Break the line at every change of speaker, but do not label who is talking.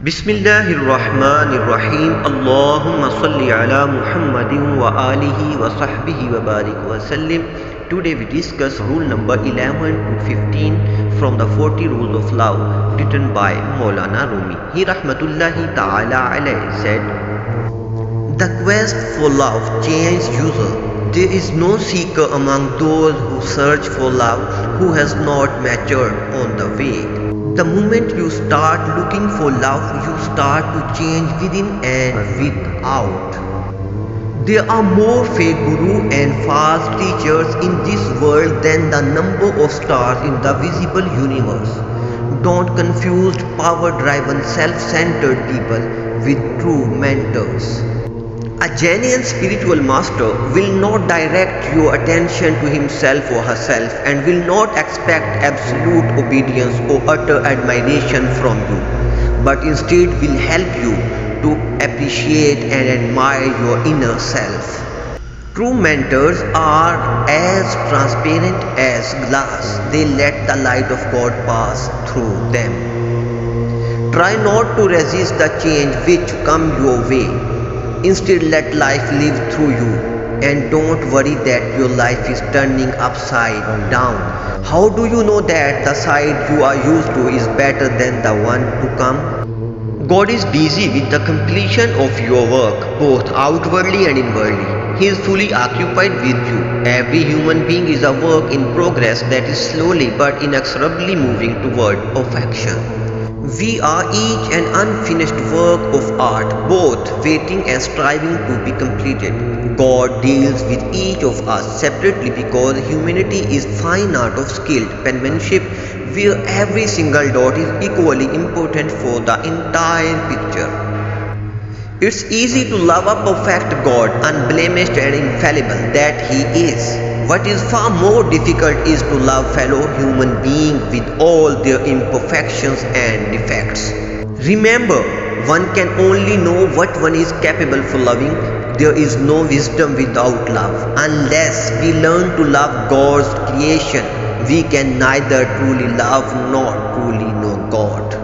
Bismillahirrahmanirrahim. Allahumma salli ala Muhammadin wa alihi wa sahbihi wa barik wa sallim. Today we discuss rule number 11 to 15 from the 40 rules of love written by Molana Rumi. He rahmatullahi ta'ala alayhi said, "The quest for love changes user. There is no seeker among those who search for love who has not matured on the way. The moment you start looking for love, you start to change within and without. There are more fake guru and false teachers in this world than the number of stars in the visible universe. Don't confuse power-driven, self-centered people with true mentors. A genuine spiritual master will not direct your attention to himself or herself and will not expect absolute obedience or utter admiration from you, but instead will help you to appreciate and admire your inner self. True mentors are as transparent as glass. They let the light of God pass through them. Try not to resist the change which come your way. Instead, let life live through you, and don't worry that your life is turning upside down. How do you know that the side you are used to is better than the one to come? God is busy with the completion of your work, both outwardly and inwardly. He is fully occupied with you. Every human being is a work in progress that is slowly but inexorably moving toward perfection. We are each an unfinished work of art, both waiting and striving to be completed. God deals with each of us separately because humanity is fine art of skilled penmanship, where every single dot is equally important for the entire picture. It's easy to love a perfect God, unblemished and infallible that He is. What is far more difficult is to love fellow human beings with all their imperfections and defects. Remember, one can only know what one is capable for loving. There is no wisdom without love. Unless we learn to love God's creation, we can neither truly love nor truly know God.